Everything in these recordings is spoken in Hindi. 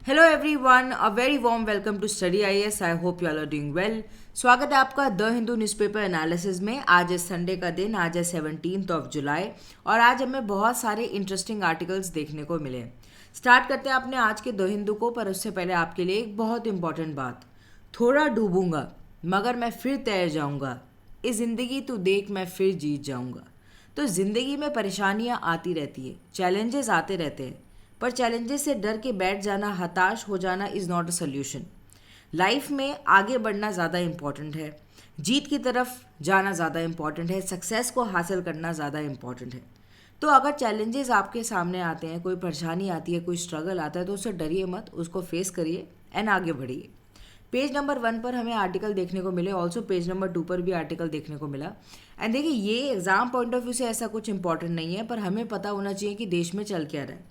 Hello everyone, a very warm welcome to study IAS. I hope you all are doing well. स्वागत है आपका द हिंदू न्यूज़पेपर एनालिसिस में। आज है संडे का दिन, आज है 17 जुलाई और आज हमें बहुत सारे इंटरेस्टिंग आर्टिकल्स देखने को मिले। स्टार्ट करते हैं अपने आज के द हिंदू को, पर उससे पहले आपके लिए एक बहुत इंपॉर्टेंट बात। थोड़ा डूबूंगा मगर मैं फिर तैर जाऊंगा, इस जिंदगी तू देख मैं फिर जीत जाऊंगा। तो ज़िंदगी में परेशानियां आती रहती है, चैलेंजेस आते रहते हैं, पर चैलेंजेस से डर के बैठ जाना, हताश हो जाना is not a solution. Life में आगे बढ़ना ज़्यादा इम्पॉर्टेंट है, जीत की तरफ जाना ज़्यादा इम्पॉर्टेंट है, सक्सेस को हासिल करना ज़्यादा इम्पॉर्टेंट है। तो अगर चैलेंजेस आपके सामने आते हैं, कोई परेशानी आती है, कोई स्ट्रगल आता है, तो उससे डरिए मत, उसको फेस करिए एंड आगे बढ़िए। पेज नंबर 1 पर हमें आर्टिकल देखने को मिले, ऑल्सो पेज नंबर 2 पर भी आर्टिकल देखने को मिला। एंड देखिए, ये एग्जाम पॉइंट ऑफ व्यू से ऐसा कुछ इंपॉर्टेंट नहीं है, पर हमें पता होना चाहिए कि देश में चल क्या रहा है।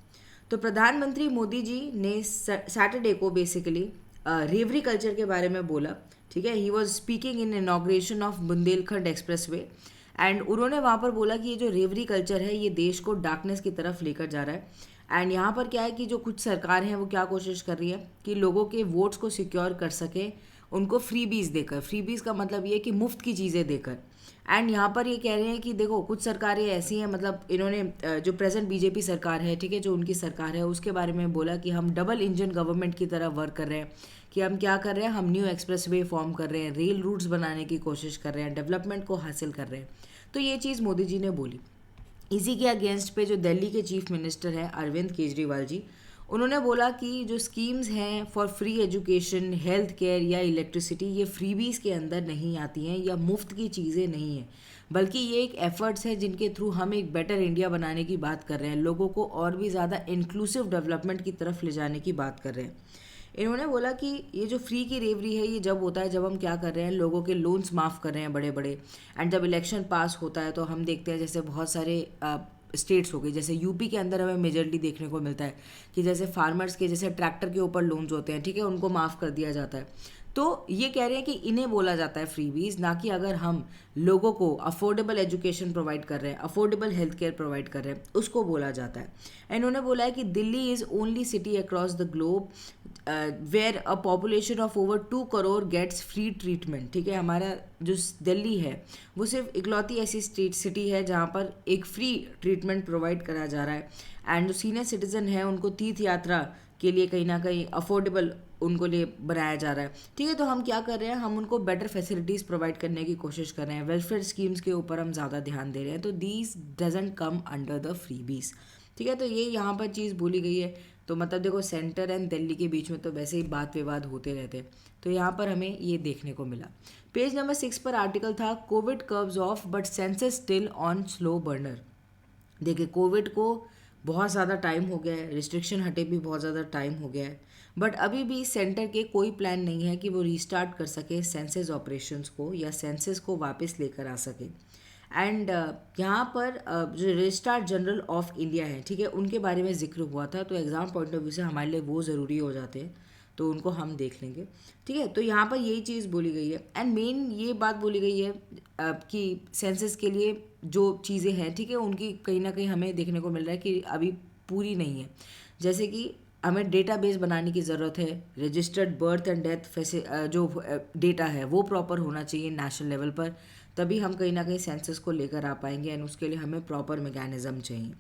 तो प्रधानमंत्री मोदी जी ने सैटरडे को बेसिकली रेवरी कल्चर के बारे में बोला। ठीक है, he was speaking in inauguration of Bundelkhand express way. And उन्होंने वहाँ पर बोला कि ये जो रेवरी कल्चर है, ये देश को डार्कनेस की तरफ लेकर जा रहा है। एंड यहाँ पर क्या है कि जो कुछ सरकार हैं वो क्या कोशिश कर रही है कि लोगों के वोट्स को सिक्योर कर सके, उनको फ्रीबीज देकर। फ्रीबीज का मतलब ये है कि मुफ्त की चीज़ें देकर। एंड यहाँ पर ये कह रहे हैं कि देखो, कुछ सरकारें ऐसी हैं, मतलब इन्होंने जो प्रेजेंट बीजेपी सरकार है, ठीक है, जो उनकी सरकार है, उसके बारे में बोला कि हम डबल इंजन गवर्नमेंट की तरह वर्क कर रहे हैं। कि हम क्या कर रहे हैं, हम न्यू एक्सप्रेस वे फॉर्म कर रहे हैं, रेल रूट्स बनाने की कोशिश कर रहे हैं, डेवलपमेंट को हासिल कर रहे हैं। तो ये चीज़ मोदी जी ने बोली। इसी के अगेंस्ट पे जो दिल्ली के चीफ मिनिस्टर हैं अरविंद केजरीवाल जी, उन्होंने बोला कि जो स्कीम्स हैं for free education, health care या इलेक्ट्रिसिटी, ये फ्रीबीज के अंदर नहीं आती हैं या मुफ्त की चीज़ें नहीं हैं, बल्कि ये एक एफर्ट्स है जिनके थ्रू हम एक बेटर इंडिया बनाने की बात कर रहे हैं, लोगों को और भी ज़्यादा इंक्लूसिव डेवलपमेंट की तरफ ले जाने की बात कर रहे हैं। इन्होंने बोला कि ये जो फ्री की रेवरी है, ये जब होता है जब हम क्या कर रहे हैं, लोगों के लोन्स माफ़ कर रहे हैं बड़े बड़े। एंड जब इलेक्शन पास होता है तो हम देखते हैं जैसे बहुत सारे स्टेट्स हो गए, जैसे यूपी के अंदर हमें मेजरली देखने को मिलता है कि जैसे फार्मर्स के, जैसे ट्रैक्टर के ऊपर लोन्स होते हैं, ठीक है, उनको माफ़ कर दिया जाता है। तो ये कह रहे हैं कि इन्हें बोला जाता है फ्रीबीज, ना कि अगर हम लोगों को अफोर्डेबल एजुकेशन प्रोवाइड कर रहे हैं, अफोर्डेबल हेल्थ केयर प्रोवाइड कर रहे हैं, उसको बोला जाता है। इन्होंने बोला है कि Delhi is only city across the globe where a population of over 2 crore gets free treatment. ठीक है, हमारा जो दिल्ली है वो सिर्फ इकलौती ऐसी स्टेट सिटी है जहाँ पर एक फ्री ट्रीटमेंट प्रोवाइड करा जा रहा है। एंड जो सीनियर सिटीज़न है उनको तीर्थ यात्रा के लिए कहीं ना कहीं अफोर्डेबल उनको लिए बनाया जा रहा है। ठीक है, तो हम क्या कर रहे हैं, हम उनको बेटर फैसिलिटीज़ प्रोवाइड करने की कोशिश कर रहे हैं, वेलफेयर स्कीम्स के ऊपर हम ज़्यादा ध्यान दे रहे हैं। तो these doesn't come under the freebies. ठीक है, तो ये यहाँ पर चीज़ बोली गई है। तो मतलब देखो, सेंटर एंड दिल्ली के बीच में तो वैसे ही बात विवाद होते रहते हैं, तो यहाँ पर हमें ये देखने को मिला। पेज नंबर 6 पर आर्टिकल था, Covid curves of but census still on slow burner. देखिए, कोविड को बहुत ज़्यादा टाइम हो गया है, रिस्ट्रिक्शन हटे भी बहुत ज़्यादा टाइम हो गया है, बट अभी भी सेंटर के कोई प्लान नहीं है कि वो रीस्टार्ट कर सके सेंसस ऑपरेशंस को या सेंसस को वापस लेकर आ सके। एंड यहाँ पर जो रजिस्ट्रार जनरल ऑफ इंडिया है, ठीक है, उनके बारे में जिक्र हुआ था, तो एग्ज़ाम पॉइंट ऑफ व्यू से हमारे लिए वो ज़रूरी हो जाते हैं, तो उनको हम देख लेंगे। ठीक है, तो यहाँ पर यही चीज़ बोली गई है। एंड मेन ये बात बोली गई है कि सेंसस के लिए जो चीज़ें हैं, ठीक है, उनकी कहीं ना कहीं हमें देखने को मिल रहा है कि अभी पूरी नहीं है। जैसे कि हमें डेटाबेस बनाने की ज़रूरत है, रजिस्टर्ड बर्थ एंड डेथ जो डेटा है वो प्रॉपर होना चाहिए नेशनल लेवल पर, तभी हम कहीं ना कहीं सेंसस को लेकर आ पाएंगे। एंड उसके लिए हमें प्रॉपर मैकेनिज्म चाहिए।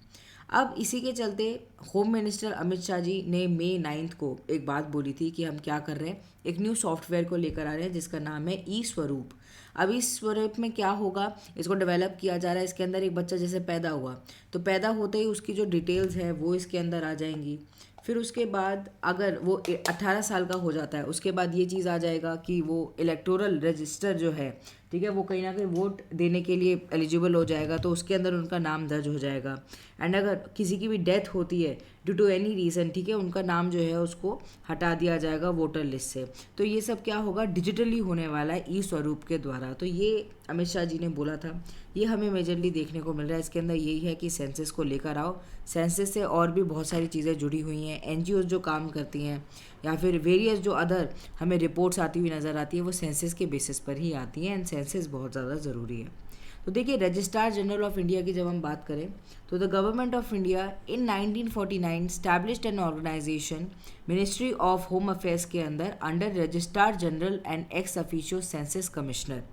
अब इसी के चलते होम मिनिस्टर अमित शाह जी ने मई 9 को एक बात बोली थी कि हम क्या कर रहे हैं, एक न्यू सॉफ्टवेयर को लेकर आ रहे हैं जिसका नाम है ई स्वरूप। अब इस स्वरूप में क्या होगा, इसको डेवलप किया जा रहा है। इसके अंदर एक बच्चा जैसे पैदा हुआ, तो पैदा होते ही उसकी जो डिटेल्स है वो इसके अंदर आ जाएंगी। फिर उसके बाद अगर वो 18 साल का हो जाता है, उसके बाद ये चीज़ आ जाएगा कि वो इलेक्टोरल रजिस्टर जो है, ठीक है, वो कहीं ना कहीं वोट देने के लिए एलिजिबल हो जाएगा, तो उसके अंदर उनका नाम दर्ज हो जाएगा। एंड अगर किसी की भी डेथ होती है ड्यू टू एनी रीज़न, ठीक है, उनका नाम जो है उसको हटा दिया जाएगा वोटर लिस्ट से। तो ये सब क्या होगा, डिजिटली होने वाला है ई स्वरूप के द्वारा। तो ये अमित शाह जी ने बोला था, ये हमें मेजरली देखने को मिल रहा है। इसके अंदर यही है कि सेंसस को लेकर आओ, सेंसस से और भी बहुत सारी चीज़ें जुड़ी हुई हैं, एनजीओ जो काम करती हैं या फिर वेरियस जो अदर हमें रिपोर्ट्स आती हुई नज़र आती है, वो सेंसस के बेसिस पर ही आती हैं। एंड सेंसस बहुत ज़्यादा ज़रूरी है। तो देखिए रजिस्ट्रार जनरल ऑफ इंडिया की जब हम बात करें तो the government of India in 1949 established an organization ministry of home affairs के अंदर under registrar general and ex officio census commissioner,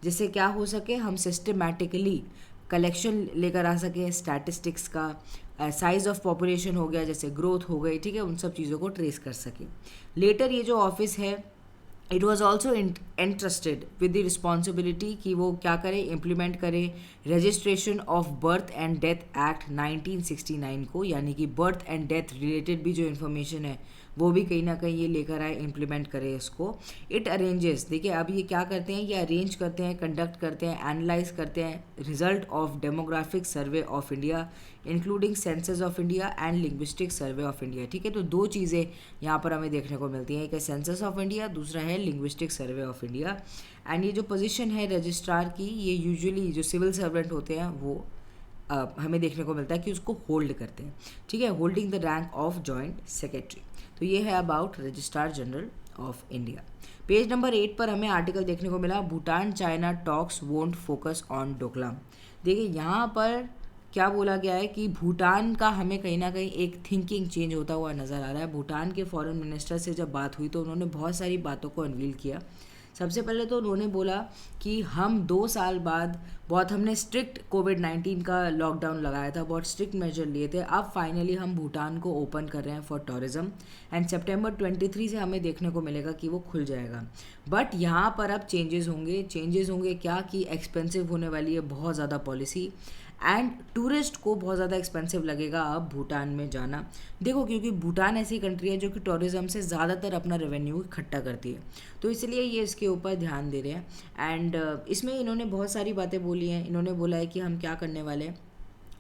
जिससे क्या हो सके हम सिस्टमैटिकली कलेक्शन लेकर आ सकें स्टैटिस्टिक्स का, साइज ऑफ पॉपुलेशन हो गया जैसे ग्रोथ हो गई, ठीक है, उन सब चीज़ों को ट्रेस कर सकें। लेटर ये जो ऑफिस है it was also interested with the responsibility कि वो क्या करे, इम्प्लीमेंट करे registration of birth and death act 1969 को, यानी कि बर्थ एंड डेथ रिलेटेड भी जो इन्फॉर्मेशन है वो भी कहीं ना कहीं ये लेकर आए, इम्प्लीमेंट करे इसको। इट अरेंजेस, देखिए अब ये क्या करते हैं, ये अरेंज करते हैं, कंडक्ट करते हैं, एनालाइज करते हैं result of demographic survey of India including census of India and linguistic survey of India, ठीक है। तो दो चीज़ें यहाँ पर हमें देखने को मिलती हैं, एक है सेंसस ऑफ इंडिया, दूसरा है linguistic survey of India. And ये जो पोजीशन है रजिस्ट्रार की, ये यूजुअली जो सिविल सर्वेंट होते हैं वो हमें देखने को मिलता है कि उसको होल्ड करते हैं, ठीक है, holding the rank of joint secretary. तो ये है about registrar general of India. Page number 8 पर हमें आर्टिकल देखने को मिला Bhutan China talks won't focus on Doklam. देखिए यहाँ पर क्या बोला गया है कि भूटान का हमें कहीं ना कहीं एक थिंकिंग चेंज होता हुआ नज़र आ रहा है। भूटान के फॉरेन मिनिस्टर से जब बात हुई तो उन्होंने बहुत सारी बातों को अनवील किया। सबसे पहले तो उन्होंने बोला कि हम 2 साल बाद बहुत हमने स्ट्रिक्ट कोविड-19 का लॉकडाउन लगाया था, बहुत स्ट्रिक्ट मेजर लिए थे, अब फाइनली हम भूटान को ओपन कर रहे हैं फॉर टूरिज़्म एंड सितंबर 23 से हमें देखने को मिलेगा कि वो खुल जाएगा। बट यहाँ पर अब चेंजेस होंगे क्या कि एक्सपेंसिव होने वाली है बहुत ज़्यादा पॉलिसी एंड टूरिस्ट को बहुत ज़्यादा एक्सपेंसिव लगेगा अब भूटान में जाना। देखो क्योंकि भूटान ऐसी कंट्री है जो कि टूरिज़्म से ज़्यादातर अपना रेवेन्यू इकट्ठा करती है, तो इसलिए ये इसके ऊपर ध्यान दे रहे हैं। एंड इसमें इन्होंने बहुत सारी बातें बोली हैं। इन्होंने बोला है कि हम क्या करने वाले हैं,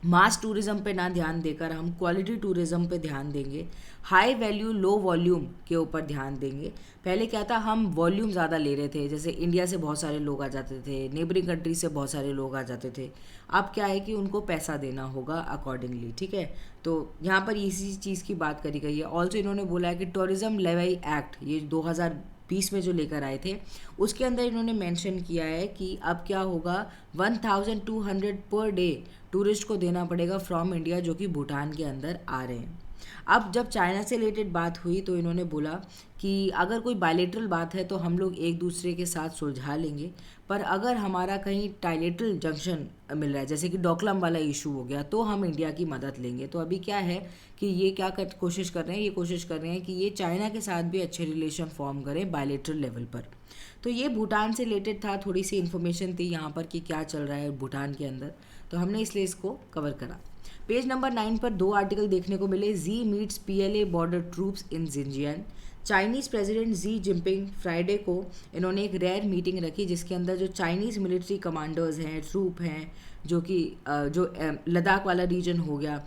मास टूरिज़्म पे ना ध्यान देकर हम क्वालिटी टूरिज़्म पे ध्यान देंगे, हाई वैल्यू लो वॉल्यूम के ऊपर ध्यान देंगे। पहले क्या था, हम वॉल्यूम ज़्यादा ले रहे थे, जैसे इंडिया से बहुत सारे लोग आ जाते थे, नेबरिंग कंट्री से बहुत सारे लोग आ जाते थे। अब क्या है कि उनको पैसा देना होगा अकॉर्डिंगली, ठीक है। तो यहाँ पर इसी चीज़ की बात करी गई है। ऑल्सो इन्होंने बोला है कि टूरिज़्म लेवी एक्ट ये 2020 में जो लेकर आए थे उसके अंदर इन्होंने मेंशन किया है कि अब क्या होगा 1200 पर डे टूरिस्ट को देना पड़ेगा फ्रॉम इंडिया जो कि भूटान के अंदर आ रहे हैं। अब जब चाइना से रिलेटेड बात हुई तो इन्होंने बोला कि अगर कोई बायलेटरल बात है तो हम लोग एक दूसरे के साथ सुलझा लेंगे, पर अगर हमारा कहीं ट्राइलेटरल जंक्शन मिल रहा है जैसे कि डोकलाम वाला इशू हो गया तो हम इंडिया की मदद लेंगे। तो अभी क्या है कि ये क्या कोशिश कर रहे हैं, ये कोशिश कर रहे हैं कि ये चाइना के साथ भी अच्छे रिलेशन फॉर्म करें बायलेटरल लेवल पर। तो ये भूटान से रिलेटेड था, थोड़ी सी इन्फॉर्मेशन थी यहाँ पर कि क्या चल रहा है भूटान के अंदर, तो हमने इसलिए इसको कवर करा। पेज नंबर 9 पर 2 आर्टिकल देखने को मिले। Xi meets PLA border troops in Xinjiang. Chinese president Xi Jinping Friday को इन्होंने एक रेयर मीटिंग रखी जिसके अंदर जो चाइनीज़ मिलिट्री कमांडर्स हैं, ट्रूप हैं, जो कि लद्दाख वाला रीजन हो गया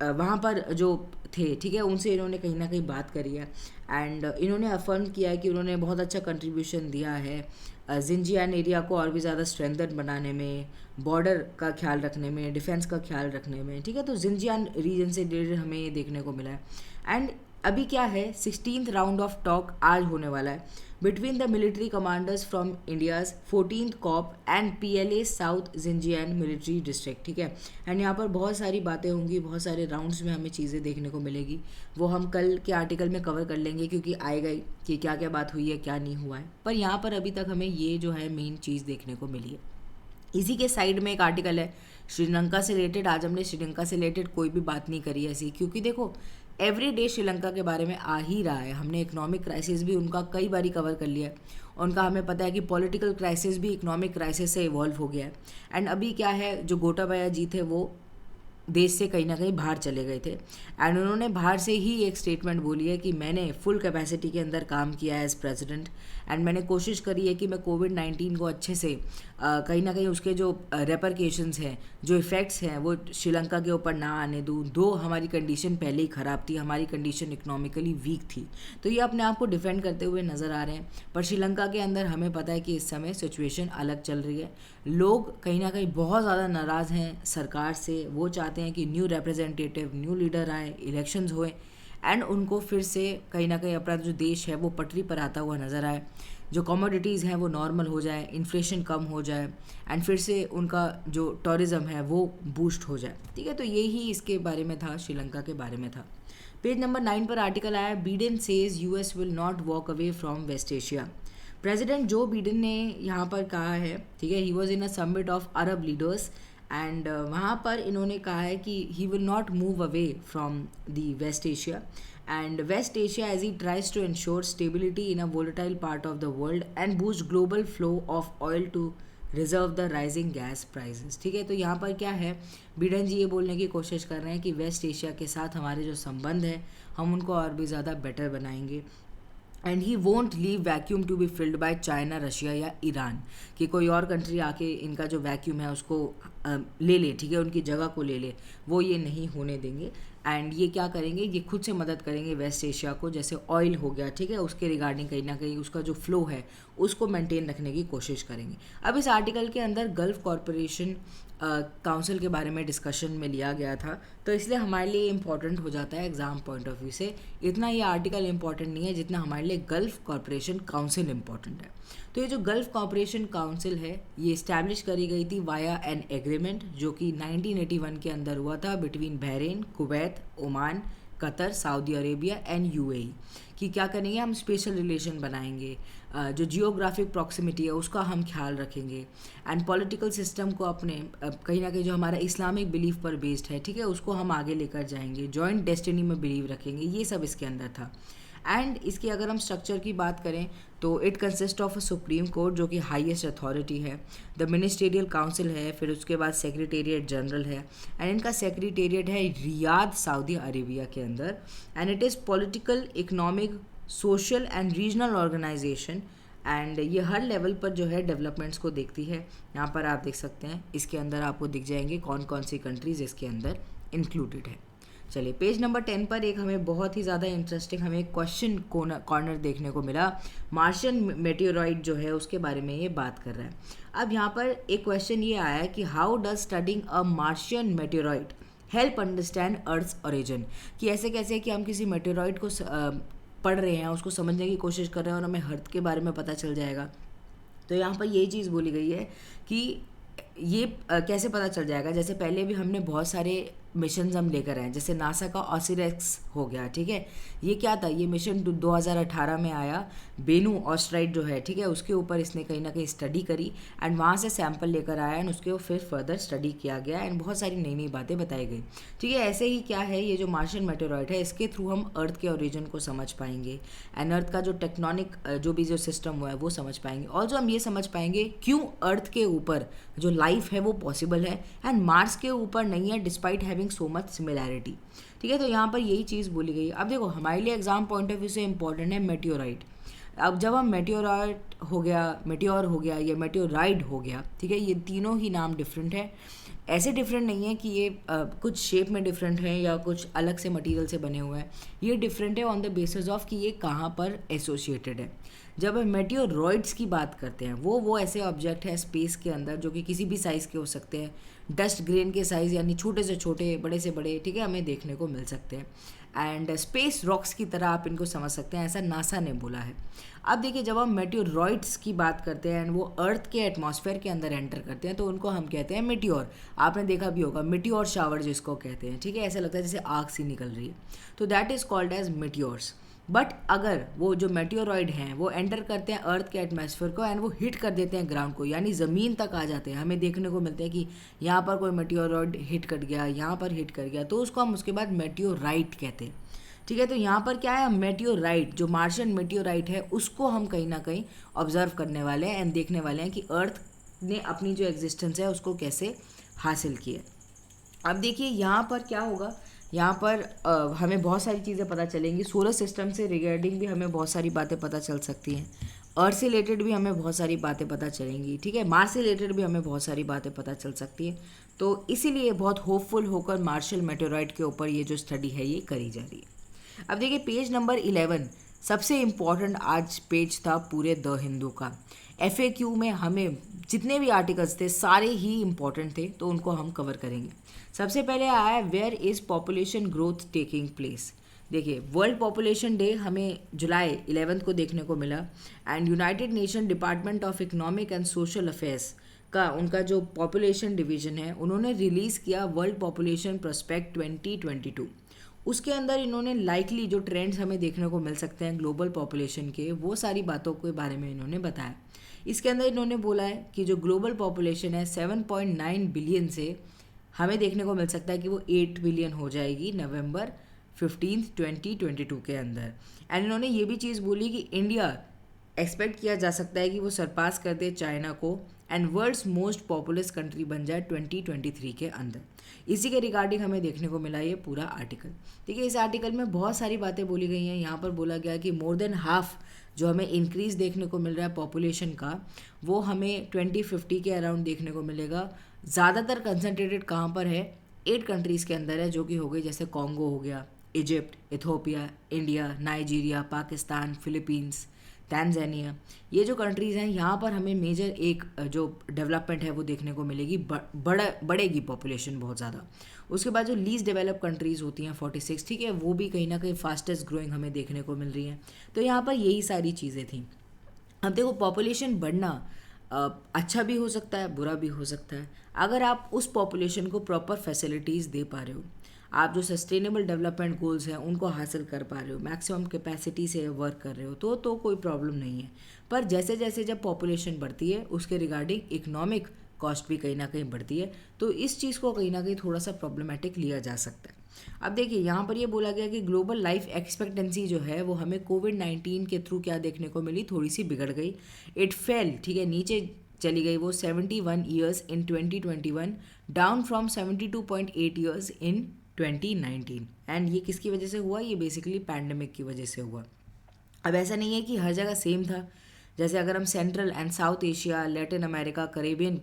वहाँ पर जो थे, ठीक है, उनसे इन्होंने कहीं ना कहीं बात करी है। एंड इन्होंने अफर्म किया है कि उन्होंने बहुत अच्छा कंट्रीब्यूशन दिया है जिनजियांग एरिया को और भी ज़्यादा स्ट्रेंथन बनाने में, बॉर्डर का ख्याल रखने में, डिफेंस का ख्याल रखने में, ठीक है। तो जिनजियांग रीजन से रिलेटेड हमें ये देखने को मिला है। एंड अभी क्या है 16th राउंड ऑफ टॉक आज होने वाला है between the military commanders from India's 14th corps and PLA south Xinjiang military district, ठीक है। एंड यहाँ पर बहुत सारी बातें होंगी, बहुत सारे राउंड्स में हमें चीज़ें देखने को मिलेगी, वो हम कल के आर्टिकल में कवर कर लेंगे क्योंकि आएगा ही कि क्या क्या बात हुई है क्या नहीं हुआ है। पर यहाँ पर अभी तक हमें ये जो है मेन चीज़ देखने को मिली है। इसी के साइड में एक आर्टिकल है श्रीलंका से रिलेटेड। आज हमने श्रीलंका से रिलेटेड कोई भी बात नहीं करी ऐसी, क्योंकि देखो एवरी डे श्रीलंका के बारे में आ ही रहा है। हमने इकोनॉमिक क्राइसिस भी उनका कई बारी कवर कर लिया है, उनका हमें पता है कि पॉलिटिकल क्राइसिस भी इकोनॉमिक क्राइसिस से इवॉल्व हो गया है। एंड अभी क्या है, जो गोटाबाया जी थे वो देश से कहीं ना कहीं बाहर चले गए थे एंड उन्होंने बाहर से ही एक स्टेटमेंट बोली है कि मैंने फुल कैपेसिटी के अंदर काम किया है एज प्रेसिडेंट एंड मैंने कोशिश करी है कि मैं कोविड-19 को अच्छे से कहीं ना कहीं उसके जो रेपरकेशंस हैं, जो इफ़ेक्ट्स हैं, वो श्रीलंका के ऊपर ना आने दूँ। दो हमारी कंडीशन पहले ही ख़राब थी, हमारी कंडीशन इकोनॉमिकली वीक थी, तो ये अपने आप को डिफेंड करते हुए नज़र आ रहे हैं। पर श्रीलंका के अंदर हमें पता है कि इस समय सिचुएशन अलग चल रही है। लोग कहीं ना कहीं बहुत ज़्यादा नाराज़ हैं सरकार से, वो चाहते हैं कि न्यू रिप्रेजेंटेटिव, न्यू लीडर आए, इलेक्शंस होए एंड उनको फिर से कहीं ना कहीं अपना जो देश है वो पटरी पर आता हुआ नज़र आए। जो कमोडिटीज़ हैं वो नॉर्मल हो जाए, इन्फ्लेशन कम हो जाए एंड फिर से उनका जो टूरिज़्म है वो बूस्ट हो जाए। ठीक है, तो यही इसके बारे में था, श्रीलंका के बारे में था। पेज नंबर 9 पर आर्टिकल आया, Biden says US will not walk away from West Asia. President Joe Biden ने यहाँ पर कहा है, ठीक है, he was in a summit of Arab leaders and वहाँ पर इन्होंने कहा है कि he will not move away from the West Asia and West Asia as he tries to ensure stability in a volatile part of the world and boost global flow of oil to reserve the rising gas prices. ठीक है, तो यहाँ पर क्या है, बिडेन जी ये बोलने की कोशिश कर रहे हैं कि वेस्ट एशिया के साथ हमारे जो संबंध है हम उनको और भी ज़्यादा बेटर बनाएंगे and he won't leave vacuum to be filled by China, Russia या ईरान, कि कोई और कंट्री आके इनका जो वैक्यूम है उसको ले ले, ठीक है, उनकी जगह को ले ले, वो ये नहीं होने देंगे। एंड ये क्या करेंगे, ये खुद से मदद करेंगे वेस्ट एशिया को, जैसे ऑयल हो गया, ठीक है, उसके रिगार्डिंग कहीं ना कहीं उसका जो फ्लो है उसको मेंटेन रखने की कोशिश करेंगे। अब इस आर्टिकल के अंदर गल्फ कॉरपोरेशन काउंसिल के बारे में डिस्कशन में लिया गया था, तो इसलिए हमारे लिए इम्पॉर्टेंट हो जाता है एग्ज़ाम पॉइंट ऑफ व्यू से। इतना ये आर्टिकल इम्पॉर्टेंट नहीं है जितना हमारे लिए गल्फ कॉरपोरेशन काउंसिल इम्पॉर्टेंट है। तो ये जो गल्फ कॉरपोरेशन काउंसिल है ये इस्टेब्लिश करी गई थी वाया एन एग्रीमेंट जो कि 1981 के अंदर हुआ था between Bahrain, Kuwait, Oman, Qatar, Saudi Arabia and UAE, कि क्या करेंगे, हम स्पेशल रिलेशन बनाएंगे, जो जियोग्राफिक प्रॉक्सिमिटी है उसका हम ख्याल रखेंगे एंड पॉलिटिकल सिस्टम को अपने कहीं ना कहीं जो हमारा इस्लामिक बिलीफ पर बेस्ड है, ठीक है, उसको हम आगे लेकर जाएंगे, जॉइंट डेस्टिनी में बिलीव रखेंगे, ये सब इसके अंदर था। एंड इसकी अगर हम स्ट्रक्चर की बात करें तो it consist of a supreme court जो कि हाईएस्ट अथॉरिटी है, द मिनिस्टेरियल काउंसिल है, फिर उसके बाद सेक्रेटेरिएट जनरल है एंड इनका सेक्रेटेरिएट है रियाद, सऊदी अरेबिया के अंदर and it is political, economic, social and regional organization and ये हर लेवल पर जो है डेवलपमेंट्स को देखती है। यहाँ पर आप देख सकते हैं इसके अंदर आपको दिख जाएंगे कौन कौन सी कंट्रीज़ इसके अंदर इंक्लूडेड है। चलिए पेज नंबर 10 पर एक हमें बहुत ही ज़्यादा इंटरेस्टिंग हमें क्वेश्चन कॉर्नर देखने को मिला। मार्शियन मेटेओराइड जो है उसके बारे में ये बात कर रहा है। अब यहाँ पर एक क्वेश्चन ये आया है कि how does studying a Martian meteoroid help understand Earth's origin, कि ऐसे कैसे कि हम किसी मेटेओराइड को पढ़ रहे हैं, उसको समझने की कोशिश कर रहे हैं और हमें अर्थ के बारे में पता चल जाएगा। तो यहाँ पर यही चीज़ बोली गई है कि ये कैसे पता चल जाएगा। जैसे पहले भी हमने बहुत सारे मिशन हम लेकर आए, जैसे नासा का ऑसिरिक्स हो गया, ठीक है, ये क्या था, ये मिशन 2018 में आया, बेनू ऑस्ट्राइड जो है, ठीक है, उसके ऊपर इसने कहीं ना कहीं स्टडी करी एंड वहाँ से सैंपल लेकर आया एंड उसके फिर फर्दर स्टडी किया गया एंड बहुत सारी नई नई बातें बताई गई। ठीक है, ऐसे ही क्या है, ये जो मार्शियन मेटेओराइड है इसके थ्रू हम अर्थ के ओरिजिन को समझ पाएंगे एंड अर्थ का जो टेक्टोनिक जो भी जो सिस्टम हुआ है वो समझ पाएंगे और जो हम ये समझ पाएंगे क्यों अर्थ के ऊपर जो लाइफ है वो पॉसिबल है एंड मार्स के ऊपर नहीं है despite having so much similarity. ठीक है, तो यहाँ पर यही चीज़ बोली गई है। अब देखो हमारे लिए एग्जाम पॉइंट ऑफ व्यू से इंपॉर्टेंट है मेटेओराइड। अब जब हम मेटेओराइड हो गया, मेटेओर हो गया या मेटेओराइड हो गया, ठीक है, ये तीनों ही नाम डिफरेंट है। ऐसे डिफरेंट नहीं है कि ये कुछ शेप में डिफरेंट है या कुछ अलग से मटेरियल से बने हुए हैं, ये डिफरेंट है ऑन द बेसिस ऑफ कि ये कहाँ पर एसोसिएटेड है। जब हम मेटेओरॉइड्स की बात करते हैं वो ऐसे ऑब्जेक्ट है स्पेस के अंदर जो कि किसी भी साइज़ के हो सकते हैं, डस्ट ग्रेन के साइज़ यानी छोटे से छोटे, बड़े से बड़े, ठीक है, हमें देखने को मिल सकते हैं एंड स्पेस रॉक्स की तरह आप इनको समझ सकते हैं, ऐसा नासा ने बोला है। अब देखिए जब हम मेटेओरॉइड्स की बात करते हैं एंड वो अर्थ के एटमॉस्फेयर के अंदर एंटर करते हैं तो उनको हम कहते हैं मेटेओर। आपने देखा भी होगा मेटेओर शावर जिसको कहते हैं, ठीक है, ऐसा लगता है जैसे आग सी निकल रही है, तो that is called as meteors. But अगर वो जो मेटेओरॉइड हैं वो एंटर करते हैं अर्थ के एटमॉस्फेयर को एंड वो हिट कर देते हैं ग्राउंड को, यानी ज़मीन तक आ जाते हैं, हमें देखने को मिलता है कि यहाँ पर कोई मेटेओरॉइड हिट कर गया, यहाँ पर हिट कर गया, तो उसको हम उसके बाद मेटेओराइट कहते हैं। ठीक है, तो यहाँ पर क्या है, मेटेओराइट जो मार्शियन मेटेओराइट है उसको हम कहीं ना कहीं ऑब्जर्व करने वाले हैं एंड देखने वाले हैं कि अर्थ ने अपनी जो एग्जिस्टेंस है उसको कैसे हासिल किया। अब देखिए यहाँ पर क्या होगा, यहाँ पर हमें बहुत सारी चीज़ें पता चलेंगी, सोलर सिस्टम से रिगार्डिंग भी हमें बहुत सारी बातें पता चल सकती हैं, अर्थ से रिलेटेड भी हमें बहुत सारी बातें पता चलेंगी, ठीक है, मार्स से रिलेटेड भी हमें बहुत सारी बातें पता चल सकती हैं। तो इसीलिए बहुत होपफुल होकर मार्शियन मेटेओराइड के ऊपर ये जो स्टडी है ये करी जा रही है। अब देखिए पेज नंबर 11 सबसे इम्पॉर्टेंट आज पेज था पूरे द हिंदू का। FAQ में हमें जितने भी आर्टिकल्स थे सारे ही इम्पॉर्टेंट थे तो उनको हम कवर करेंगे। सबसे पहले आया where is population growth taking place, देखिए, वर्ल्ड पॉपुलेशन डे हमें जुलाई 11 को देखने को मिला। And United Nation department of economic and social affairs का उनका जो पॉपुलेशन डिवीजन है, उन्होंने रिलीज़ किया वर्ल्ड पॉपुलेशन प्रोस्पेक्ट 2022। उसके अंदर इन्होंने लाइकली जो ट्रेंड्स हमें देखने को मिल सकते हैं ग्लोबल पॉपुलेशन के, वो सारी बातों के बारे में इन्होंने बताया। इसके अंदर इन्होंने बोला है कि जो ग्लोबल पॉपुलेशन है 7.9 बिलियन से हमें देखने को मिल सकता है कि वो 8 बिलियन हो जाएगी नवंबर 15 2022 के अंदर। एंड इन्होंने ये भी चीज़ बोली कि इंडिया एक्सपेक्ट किया जा सकता है कि वो सरपास कर दे चाइना को and world's most populous country बन जाए 2023 के अंदर। इसी के रिगार्डिंग हमें देखने को मिला ये पूरा आर्टिकल। ठीक है, इस आर्टिकल में बहुत सारी बातें बोली गई हैं। यहाँ पर बोला गया कि मोर देन हाफ जो हमें इंक्रीज़ देखने को मिल रहा है पॉपुलेशन का, वो हमें 2050 के अराउंड देखने को मिलेगा। ज़्यादातर कंसनट्रेटेड कहाँ पर है? 8 कंट्रीज़ के अंदर है, जो कि हो गई जैसे कॉन्गो हो गया, Egypt, Ethiopia, India, Nigeria, Pakistan, Philippines, Tanzania. ये जो कंट्रीज़ हैं, यहाँ पर हमें मेजर एक जो डेवलपमेंट है वो देखने को मिलेगी, बढ़ेगी पॉपुलेशन बहुत ज़्यादा। उसके बाद जो लीस्ट डेवलप कंट्रीज़ होती हैं 46, ठीक है, वो भी कहीं ना कहीं फास्टेस्ट ग्रोइंग हमें देखने को मिल रही हैं। तो यहाँ पर यही सारी चीज़ें थी। अब देखो, पॉपुलेशन बढ़ना अच्छा भी हो सकता है, बुरा भी हो सकता है। अगर आप उस पॉपुलेशन को प्रॉपर फैसिलिटीज़ दे पा रहे हो, आप जो सस्टेनेबल डेवलपमेंट गोल्स हैं उनको हासिल कर पा रहे हो, मैक्सिमम कैपेसिटी से वर्क कर रहे हो, तो कोई प्रॉब्लम नहीं है। पर जैसे जैसे जब पॉपुलेशन बढ़ती है, उसके रिगार्डिंग इकोनॉमिक कॉस्ट भी कहीं ना कहीं बढ़ती है, तो इस चीज़ को कहीं ना कहीं थोड़ा सा प्रॉब्लमेटिक लिया जा सकता है। अब देखिए, यहाँ पर ये बोला गया कि ग्लोबल लाइफ एक्सपेक्टेंसी जो है वो हमें कोविड-19 के थ्रू क्या देखने को मिली, थोड़ी सी बिगड़ गई। इट फेल, ठीक है, नीचे चली गई वो 71 years in 2021, down from 72.8 years in 2019। And ये किसकी वजह से हुआ? ये बेसिकली पैंडमिक की वजह से हुआ। अब ऐसा नहीं है कि हर जगह सेम था। जैसे अगर हम central and south Asia, Latin America, Caribbean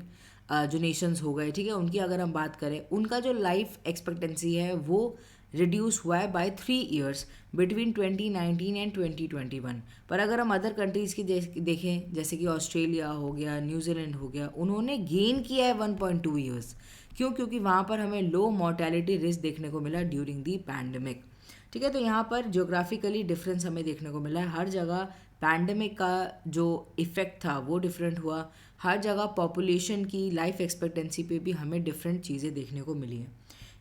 जो नेशंस हो गए, ठीक है, उनकी अगर हम बात करें, उनका जो लाइफ एक्सपेक्टेंसी है वो रिड्यूस हुआ है बाय 3 ईयर्स बिटवीन 2019 एंड 2021। पर अगर हम अदर कंट्रीज़ की देखें, जैसे कि ऑस्ट्रेलिया हो गया, न्यूजीलैंड हो गया, उन्होंने गेन किया है 1.2 ईयर्स। क्यों? क्योंकि वहाँ पर हमें लो मॉर्टेलिटी रिस्क देखने को मिला ड्यूरिंग दी पैंडमिक। ठीक है, तो यहाँ पर ज्योग्राफिकली डिफरेंस हमें देखने को मिला है। हर जगह पैंडमिक का जो इफ़ेक्ट था वो डिफरेंट हुआ। हर जगह पॉपुलेशन की लाइफ एक्सपेक्टेंसी पे भी हमें डिफरेंट चीज़ें देखने को मिली हैं।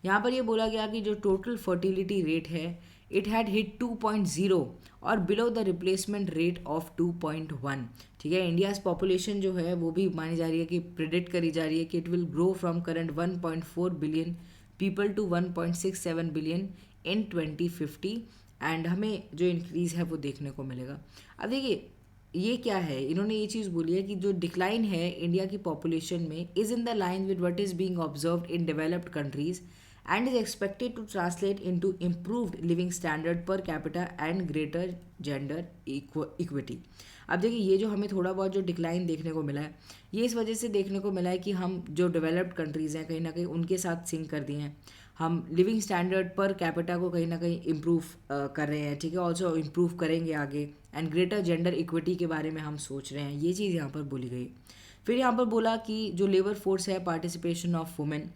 यहाँ पर ये बोला गया कि जो टोटल फर्टिलिटी रेट है, इट हैड हिट 2.0 और below the replacement rate of 2.1। ठीक है, इंडियाज़ पॉपुलेशन जो है वो भी मानी जा रही है कि प्रिडिक्ट करी जा रही है कि it will grow from current 1.4 billion people to 1.67 billion in 2050। And हमें जो इंक्रीज़ है वो देखने को मिलेगा। अब देखिए, ये क्या है, इन्होंने ये चीज़ बोली है कि जो डिक्लाइन है इंडिया की पॉपुलेशन में is in the line with what is being observed in developed countries and is expected to translate into improved living standard per capita and greater gender equity. अब देखिए, ये जो हमें थोड़ा बहुत जो डिक्लाइन देखने को मिला है, ये इस वजह से देखने को मिला है कि हम जो डेवलप्ड कंट्रीज़ हैं कहीं ना कहीं उनके साथ सिंक कर दिए हैं। हम लिविंग स्टैंडर्ड पर कैपिटा को कहीं ना कहीं इम्प्रूव कर रहे हैं। ठीक है, ऑल्सो इम्प्रूव करेंगे आगे। एंड ग्रेटर जेंडर इक्विटी के बारे में हम सोच रहे हैं, ये चीज़ यहाँ पर बोली गई। फिर यहाँ पर बोला कि जो लेबर फोर्स है, पार्टिसिपेशन ऑफ वुमेन,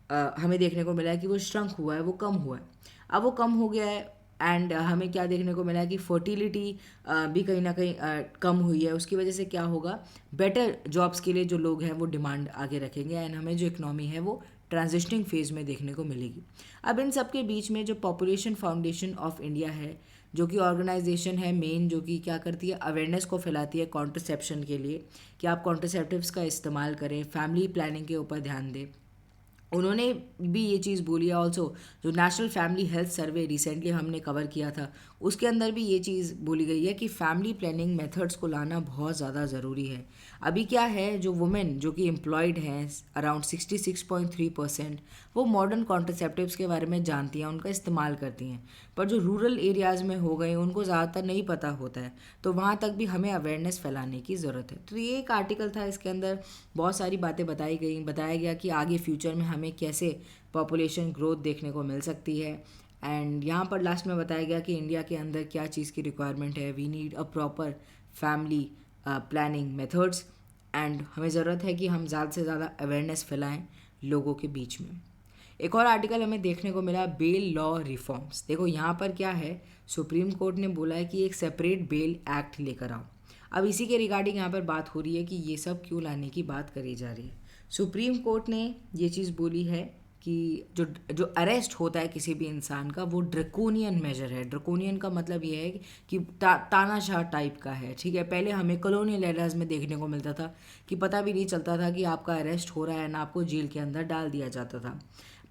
हमें देखने को मिला है कि वो श्रंक हुआ है, वो कम हुआ है। अब वो कम हो गया है एंड हमें क्या देखने को मिला है कि फर्टिलिटी भी कहीं ना कहीं कम हुई है। उसकी वजह से क्या होगा, बेटर जॉब्स के लिए जो लोग हैं वो डिमांड आगे रखेंगे एंड हमें जो इकनॉमी है वो ट्रांजिशनिंग फेज़ में देखने को मिलेगी। अब इन सब के बीच में जो पॉपुलेशन फाउंडेशन ऑफ इंडिया है, जो कि ऑर्गेनाइजेशन है मेन, जो कि क्या करती है, अवेयरनेस को फैलाती है कॉन्ट्रसेप्शन के लिए कि आप कॉन्ट्रसेप्टिव्स का इस्तेमाल करें, फैमिली प्लानिंग के ऊपर ध्यान दें। उन्होंने भी ये चीज़ बोली है। ऑल्सो जो national family health survey recently हमने कवर किया था, उसके अंदर भी ये चीज़ बोली गई है कि फैमिली प्लानिंग मेथड्स को लाना बहुत ज़्यादा ज़रूरी है। अभी क्या है, जो वुमेन जो कि एम्प्लॉयड हैं अराउंड 66.3%, वो मॉडर्न कॉन्ट्रसेप्टिव्स के बारे में जानती हैं, उनका इस्तेमाल करती हैं। पर जो रूरल एरियाज़ में हो गए उनको ज़्यादातर नहीं पता होता है, तो वहाँ तक भी हमें अवेयरनेस फैलाने की ज़रूरत है। तो ये एक आर्टिकल था, इसके अंदर बहुत सारी बातें बताई गई, बताया गया कि आगे फ्यूचर में हमें कैसे पॉपुलेशन ग्रोथ देखने को मिल सकती है। एंड यहाँ पर लास्ट में बताया गया कि इंडिया के अंदर क्या चीज़ की रिक्वायरमेंट है। We need a proper family planning methods and हमें ज़रूरत है कि हम ज़्यादा से ज़्यादा अवेयरनेस फैलाएं लोगों के बीच में। एक और आर्टिकल हमें देखने को मिला, बेल लॉ रिफॉर्म्स। देखो यहाँ पर क्या है, सुप्रीम कोर्ट ने बोला है कि एक सेपरेट बेल एक्ट लेकर आओ। अब इसी के रिगार्डिंग यहाँ पर बात हो रही है कि ये सब क्यों लाने की बात करी जा रही है। सुप्रीम कोर्ट ने ये चीज़ बोली है कि जो जो अरेस्ट होता है किसी भी इंसान का, वो ड्रकोनियन मेजर है। ड्रकोनियन का मतलब ये है कि तानाशाह टाइप का है, ठीक है। पहले हमें कॉलोनियल एराज में देखने को मिलता था कि पता भी नहीं चलता था कि आपका अरेस्ट हो रहा है, ना आपको जेल के अंदर डाल दिया जाता था।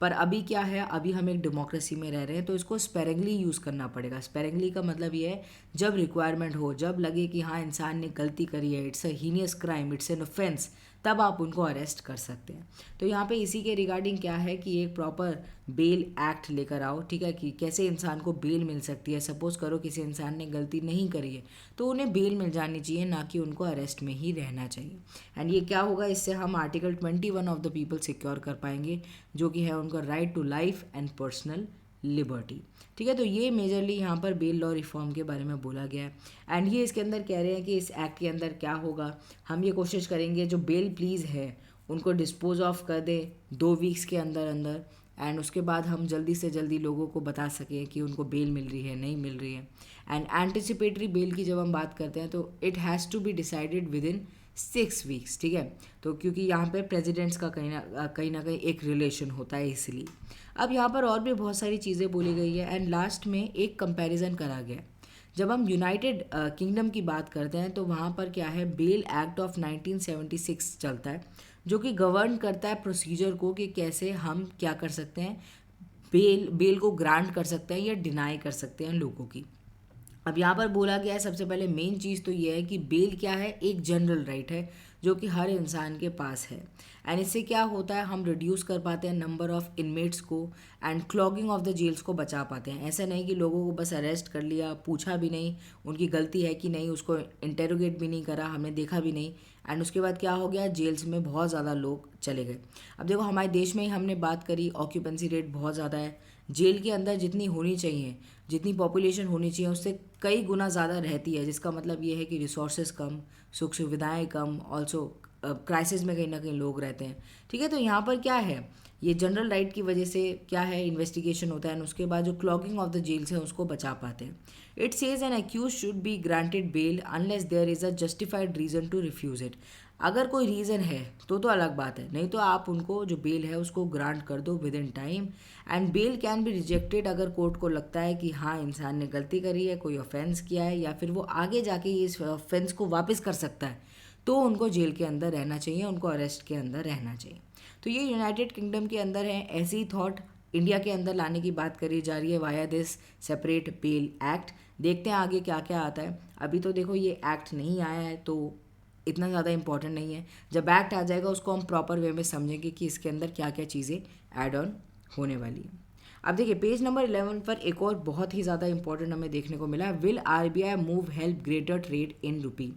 पर अभी क्या है, अभी हम एक डेमोक्रेसी में रह रहे हैं, तो इसको स्पेरिंगली यूज़ करना पड़ेगा। स्पेरिंगली का मतलब ये है, जब रिक्वायरमेंट हो, जब लगे कि हाँ इंसान ने गलती करी है, it's a heinous crime, it's an offence, तब आप उनको अरेस्ट कर सकते हैं। तो यहाँ पे इसी के रिगार्डिंग क्या है कि एक प्रॉपर बेल एक्ट लेकर आओ, ठीक है, कि कैसे इंसान को बेल मिल सकती है। सपोज़ करो किसी इंसान ने गलती नहीं करी है तो उन्हें बेल मिल जानी चाहिए, ना कि उनको अरेस्ट में ही रहना चाहिए। एंड ये क्या होगा, इससे हम article 21 of the people secure कर पाएंगे, जो कि है उनका right to life and personal liberty, ठीक है। तो ये मेजरली यहाँ पर बेल लॉ रिफॉर्म के बारे में बोला गया है। एंड ये इसके अंदर कह रहे हैं कि इस एक्ट के अंदर क्या होगा, हम ये कोशिश करेंगे जो बेल प्लीज़ है उनको डिस्पोज ऑफ कर दें 2 वीक्स के अंदर अंदर, एंड उसके बाद हम जल्दी से जल्दी लोगों को बता सकें कि उनको बेल मिल रही है, नहीं मिल रही है। एंड एंटिसिपेटरी बेल की जब हम बात करते हैं तो it has to be decided within 6 weeks, ठीक है। तो क्योंकि यहाँ पे प्रेसिडेंट्स का कहीं ना कहीं एक रिलेशन होता है, इसलिए। अब यहाँ पर और भी बहुत सारी चीज़ें बोली गई है। एंड लास्ट में एक कंपैरिजन करा गया। जब हम यूनाइटेड किंगडम की बात करते हैं तो वहाँ पर क्या है, बेल एक्ट ऑफ 1976 चलता है, जो कि गवर्न करता है प्रोसीजर को कि कैसे हम क्या कर सकते हैं, बेल को ग्रांट कर सकते हैं या डिनाई कर सकते हैं लोगों की। अब यहाँ पर बोला गया है, सबसे पहले मेन चीज़ तो ये है कि बेल क्या है, एक जनरल राइट है जो कि हर इंसान के पास है। एंड इससे क्या होता है, हम रिड्यूस कर पाते हैं नंबर ऑफ़ इनमेट्स को and clogging of the jails को बचा पाते हैं। ऐसा नहीं कि लोगों को बस अरेस्ट कर लिया, पूछा भी नहीं उनकी गलती है कि नहीं, उसको इंटेरोगेट भी नहीं करा, हमने देखा भी नहीं, एंड उसके बाद क्या हो गया, जेल्स में बहुत ज़्यादा लोग चले गए। अब देखो हमारे देश में ही हमने बात करी, ऑक्यूपेंसी रेट बहुत ज़्यादा है। जेल के अंदर जितनी होनी चाहिए, जितनी पॉपुलेशन होनी चाहिए, उससे कई गुना ज़्यादा रहती है, जिसका मतलब ये है कि रिसोर्सेज कम, सुख सुविधाएँ कम, ऑल्सो क्राइसिस में कहीं ना कहीं लोग रहते हैं, ठीक है। तो यहाँ पर क्या है, ये जनरल राइट की वजह से क्या है, इन्वेस्टिगेशन होता है, और उसके बाद जो क्लॉगिंग ऑफ द जेल्स है उसको बचा पाते हैं। It says an accused should be granted bail unless there is a justified reason to refuse it. अगर कोई रीज़न है तो अलग बात है, नहीं तो आप उनको जो बेल है उसको ग्रांट कर दो within time. And bail can be rejected अगर कोर्ट को लगता है कि हाँ इंसान ने गलती करी है, कोई ऑफेंस किया है, या फिर वो आगे जाके इस ऑफेंस को वापस कर सकता है, तो उनको जेल के अंदर रहना चाहिए, उनको अरेस्ट के अंदर रहना चाहिए। तो ये यूनाइटेड किंगडम के अंदर है। ऐसी ही थॉट इंडिया के अंदर लाने की बात करी जा रही है via this separate bail act. देखते हैं आगे क्या क्या आता है। अभी तो देखो ये एक्ट नहीं आया है तो इतना ज़्यादा इंपॉर्टेंट नहीं है। जब एक्ट आ जाएगा उसको हम प्रॉपर वे में समझेंगे कि इसके अंदर क्या क्या चीज़ें ऐड ऑन होने वाली है। अब देखिए पेज नंबर 11 पर एक और बहुत ही ज़्यादा इंपॉर्टेंट हमें देखने को मिला, will RBI move help greater trade in rupee.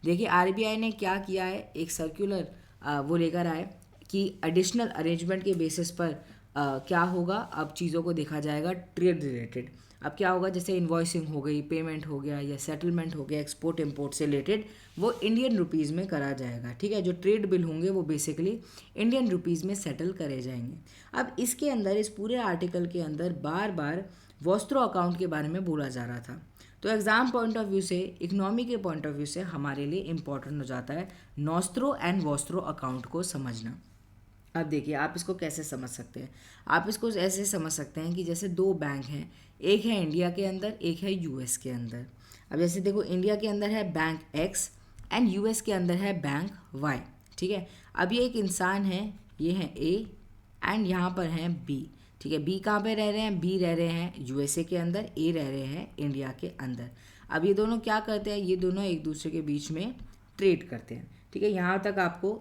देखिए आरबीआई ने क्या किया है, एक सर्कुलर वो लेकर आए कि एडिशनल अरेंजमेंट के बेसिस पर क्या होगा, अब चीज़ों को देखा जाएगा ट्रेड रिलेटेड। अब क्या होगा, जैसे इन्वॉइसिंग हो गई, पेमेंट हो गया, या सेटलमेंट हो गया एक्सपोर्ट इम्पोर्ट से रिलेटेड, वो इंडियन रुपीज़ में करा जाएगा, ठीक है। जो ट्रेड बिल होंगे वो बेसिकली इंडियन रुपीज़ में सेटल करे जाएंगे। अब इसके अंदर, इस पूरे आर्टिकल के अंदर बार बार वॉस्त्रो अकाउंट के बारे में बोला जा रहा था। तो एग्ज़ाम पॉइंट ऑफ व्यू से, इकोनॉमी के पॉइंट ऑफ व्यू से हमारे लिए इंपॉर्टेंट हो जाता है नॉस्त्रो एंड वॉस्त्रो अकाउंट को समझना। अब देखिए आप इसको कैसे समझ सकते हैं, आप इसको ऐसे समझ सकते हैं कि जैसे 2 बैंक हैं, एक है इंडिया के अंदर, एक है यूएस के अंदर। अब जैसे देखो इंडिया के अंदर है बैंक एक्स एंड यूएस के अंदर है बैंक वाई, ठीक है। अब ये एक इंसान है, ये है ए एंड यहाँ पर है बी, ठीक है। बी कहाँ पे रह रहे हैं, बी रह रहे हैं यूएसए के अंदर, ए रह रहे हैं इंडिया के अंदर। अब ये दोनों क्या करते हैं, ये दोनों एक दूसरे के बीच में ट्रेड करते हैं, ठीक है। यहाँ तक आपको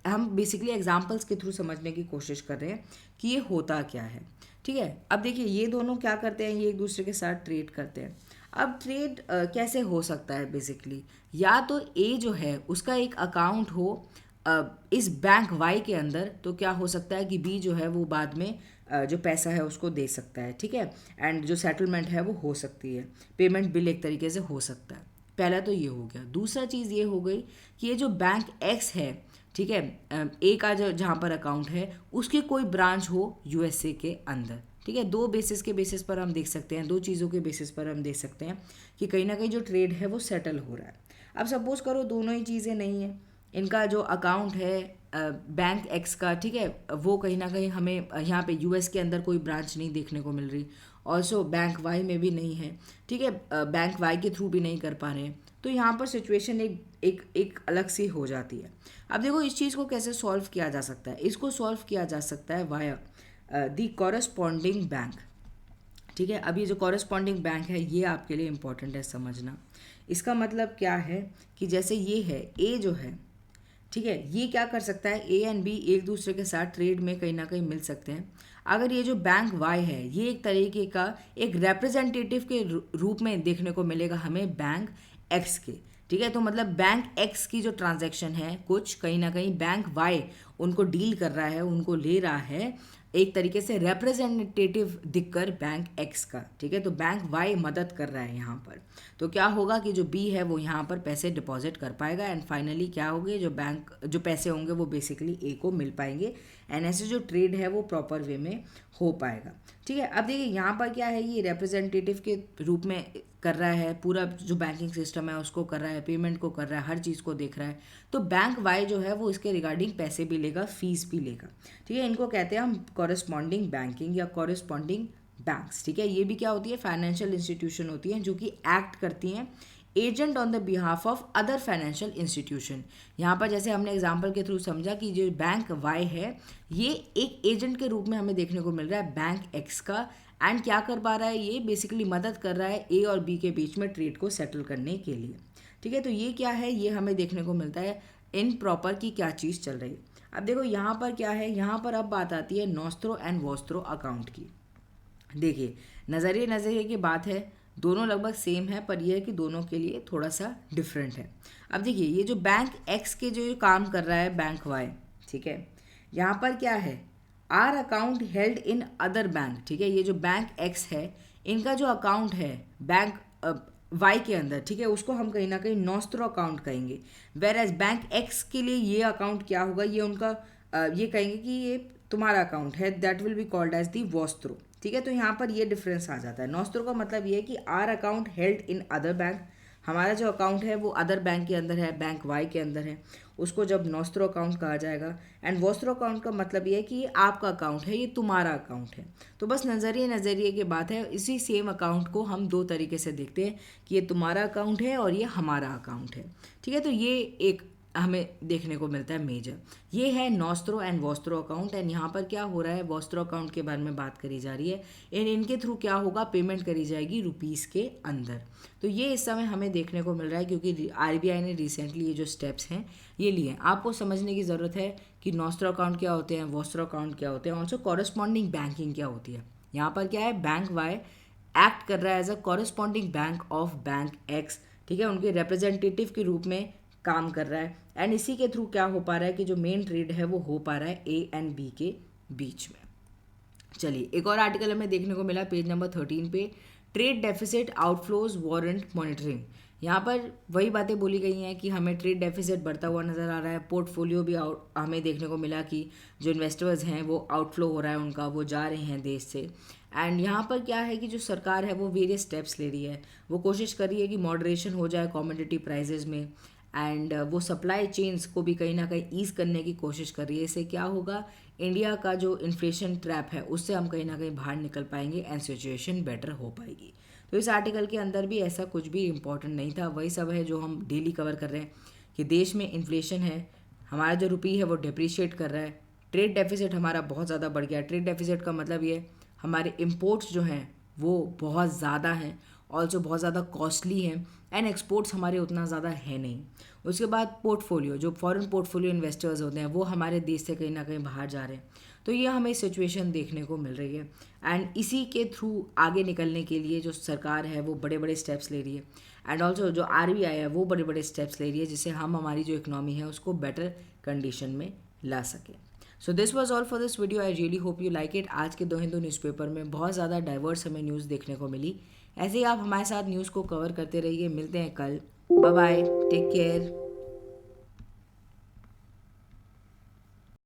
हम बेसिकली एग्जांपल्स के थ्रू समझने की कोशिश कर रहे हैं कि ये होता क्या है, ठीक है। अब देखिए ये दोनों क्या करते हैं, ये एक दूसरे के साथ ट्रेड करते हैं। अब ट्रेड कैसे हो सकता है, बेसिकली या तो ए जो है उसका एक अकाउंट हो इस बैंक वाई के अंदर, तो क्या हो सकता है कि बी जो है वो बाद में जो पैसा है उसको दे सकता है, ठीक है। एंड जो सेटलमेंट है वो हो सकती है, पेमेंट बिल एक तरीके से हो सकता है। पहला तो ये हो गया। दूसरा चीज़ ये हो गई कि ये जो बैंक एक्स है, ठीक है, ए का जो जहाँ पर अकाउंट है उसकी कोई ब्रांच हो यूएसए के अंदर। ठीक है, दो बेसिस पर हम देख सकते हैं, दो चीज़ों के बेसिस पर हम देख सकते हैं कि कहीं ना कहीं जो ट्रेड है वो सेटल हो रहा है। अब सपोज करो दोनों ही चीज़ें नहीं है, इनका जो अकाउंट है बैंक एक्स का, ठीक है, वो कहीं ना कहीं हमें यहाँ पे यूएस के अंदर कोई ब्रांच नहीं देखने को मिल रही, ऑल्सो बैंक वाई में भी नहीं है। ठीक है, बैंक वाई के थ्रू भी नहीं कर पा रहे हैं, तो यहाँ पर सिचुएशन एक अलग सी हो जाती है। अब देखो इस चीज़ को कैसे सॉल्व किया जा सकता है। इसको सॉल्व किया जा सकता है वाया दी कॉरेस्पॉन्डिंग बैंक। ठीक है, अब ये जो कॉरेस्पॉन्डिंग बैंक है ये आपके लिए इम्पॉर्टेंट है समझना। इसका मतलब क्या है कि जैसे ये है ए जो है, ठीक है, ये क्या कर सकता है, ए एंड बी एक दूसरे के साथ ट्रेड में कहीं ना कहीं मिल सकते हैं। अगर ये जो बैंक वाई है ये एक तरीके का एक रिप्रेजेंटेटिव के रूप में देखने को मिलेगा हमें बैंक एक्स के। ठीक है, तो मतलब बैंक एक्स की जो ट्रांजैक्शन है कुछ कहीं ना कहीं बैंक वाई उनको डील कर रहा है, उनको ले रहा है एक तरीके से रिप्रेजेंटेटिव दिखकर बैंक एक्स का। ठीक है, तो बैंक वाई मदद कर रहा है यहाँ पर, तो क्या होगा कि जो बी है वो यहाँ पर पैसे डिपॉजिट कर पाएगा एंड फाइनली क्या होगी, जो पैसे होंगे वो बेसिकली ए को मिल पाएंगे एंड ऐसे जो ट्रेड है वो प्रॉपर वे में हो पाएगा। ठीक है, अब देखिए यहाँ पर क्या है, ये रिप्रेजेंटेटिव के रूप में कर रहा है, पूरा जो बैंकिंग सिस्टम है उसको कर रहा है, पेमेंट को कर रहा है, हर चीज़ को देख रहा है। तो बैंक वाई जो है वो इसके रिगार्डिंग पैसे भी लेगा, फीस भी लेगा। ठीक है, इनको कहते हैं हम कॉरेस्पॉन्डिंग बैंकिंग या कॉरेस्पॉन्डिंग बैंक्स। ठीक है, ये भी क्या होती है, फाइनेंशियल इंस्टीट्यूशन होती हैं जो कि एक्ट करती हैं agent on the behalf of other financial institution. यहाँ पर जैसे हमने एग्जांपल के थ्रू समझा कि जो बैंक वाई है ये एक एजेंट के रूप में हमें देखने को मिल रहा है बैंक एक्स का, एंड क्या कर पा रहा है, ये बेसिकली मदद कर रहा है ए और बी के बीच में ट्रेड को सेटल करने के लिए। ठीक है, तो ये क्या है, ये हमें देखने को मिलता है इन प्रॉपर की क्या चीज़ चल रही है। अब देखो यहाँ पर क्या है, यहाँ पर अब बात आती है नॉस्त्रो एंड वोस्त्रो अकाउंट की। देखिए नज़रिए की बात है, दोनों लगभग सेम है, पर यह है कि दोनों के लिए थोड़ा सा डिफरेंट है। अब देखिए ये जो बैंक एक्स के जो काम कर रहा है बैंक वाई, ठीक है, यहाँ पर क्या है, are account held in other bank. ठीक है, ये जो बैंक एक्स है इनका जो अकाउंट है बैंक वाई के अंदर, ठीक है, उसको हम कहीं ना कहीं नॉस्त्रो अकाउंट कहेंगे। वेर एज बैंक एक्स के लिए ये अकाउंट क्या होगा, ये उनका ये कहेंगे कि ये तुम्हारा अकाउंट है, that will be called as the vostro. ठीक है, तो यहाँ पर ये डिफरेंस आ जाता है। नॉस्त्रो का मतलब ये है कि are account held in other bank, हमारा जो अकाउंट है वो अदर बैंक के अंदर है, बैंक वाई के अंदर है, उसको जब नॉस्त्रो अकाउंट कहा जाएगा। एंड वोस्त्रो अकाउंट का मतलब ये है कि ये आपका अकाउंट है, ये तुम्हारा अकाउंट है। तो बस नज़रिए की बात है, इसी सेम अकाउंट को हम दो तरीके से देखते हैं कि ये तुम्हारा अकाउंट है और ये हमारा अकाउंट है। ठीक है, तो ये एक हमें देखने को मिलता है मेजर, ये है नॉस्त्रो एंड वोस्त्रो अकाउंट। एंड यहाँ पर क्या हो रहा है, वोस्त्रो अकाउंट के बारे में बात करी जा रही है, इनके थ्रू क्या होगा, पेमेंट करी जाएगी रुपीज़ के अंदर। तो ये इस समय हमें देखने को मिल रहा है क्योंकि आरबीआई ने रिसेंटली ये जो स्टेप्स हैं ये लिए हैं। आपको समझने की ज़रूरत है कि नॉस्त्रो अकाउंट क्या होते हैं, वोस्त्रो अकाउंट क्या होते हैं, ऑल्सो कॉरेस्पॉन्डिंग बैंकिंग क्या होती है। यहाँ पर क्या है, बैंक वाई एक्ट कर रहा है as a corresponding bank of bank X. ठीक है, उनके रिप्रेजेंटेटिव के रूप में काम कर रहा है एंड इसी के थ्रू क्या हो पा रहा है कि जो मेन ट्रेड है वो हो पा रहा है ए एंड बी के बीच में। चलिए एक और आर्टिकल हमें देखने को मिला पेज नंबर 13 पे, trade deficit outflows warrant monitoring. यहाँ पर वही बातें बोली गई हैं कि हमें ट्रेड डेफिसिट बढ़ता हुआ नज़र आ रहा है, पोर्टफोलियो भी हमें देखने को मिला कि जो इन्वेस्टर्स हैं वो आउटफ्लो हो रहा है उनका, वो जा रहे हैं देश से। एंड यहाँ पर क्या है कि जो सरकार है वो वेरियस स्टेप्स ले रही है, वो कोशिश कर रही है कि मॉडरेशन हो जाए कमोडिटी प्राइजेज में, एंड वो सप्लाई चेन्स को भी कहीं ना कहीं ईज करने की कोशिश कर रही है। इससे क्या होगा, इंडिया का जो इन्फ्लेशन ट्रैप है उससे हम कहीं ना कहीं बाहर निकल पाएंगे एंड सिचुएशन बेटर हो पाएगी। तो इस आर्टिकल के अंदर भी ऐसा कुछ भी इम्पोर्टेंट नहीं था, वही सब है जो हम डेली कवर कर रहे हैं कि देश में इन्फ्लेशन है, हमारा जो रुपये है वो डिप्रिशिएट कर रहा है, ट्रेड डेफिसिट हमारा बहुत ज़्यादा बढ़ गया। ट्रेड डेफिसिट का मतलब ये हमारे इम्पोर्ट्स जो हैं वो बहुत ज़्यादा हैं, ऑल्सो बहुत ज़्यादा कॉस्टली हैं, एंड एक्सपोर्ट्स हमारे उतना ज़्यादा है नहीं। उसके बाद पोर्टफोलियो, जो फॉरेन पोर्टफोलियो इन्वेस्टर्स होते हैं वो हमारे देश से कहीं ना कहीं बाहर जा रहे हैं। तो ये हमें सिचुएशन देखने को मिल रही है एंड इसी के थ्रू आगे निकलने के लिए जो सरकार है वो बड़े बड़े स्टेप्स ले रही है एंड ऑल्सो जो आरबीआई है वो बड़े बड़े स्टेप्स ले रही है जिससे हम हमारी जो इकोनॉमी है उसको बेटर कंडीशन में ला सकें। So this was all for this video, I really hope you like it. आज के दो हिंदू न्यूज़पेपर में बहुत ज़्यादा डाइवर्स हमें न्यूज़ देखने को मिली। ऐसे ही आप हमारे साथ न्यूज़ को कवर करते रहिए। मिलते हैं कल, बाय बाय, टेक केयर।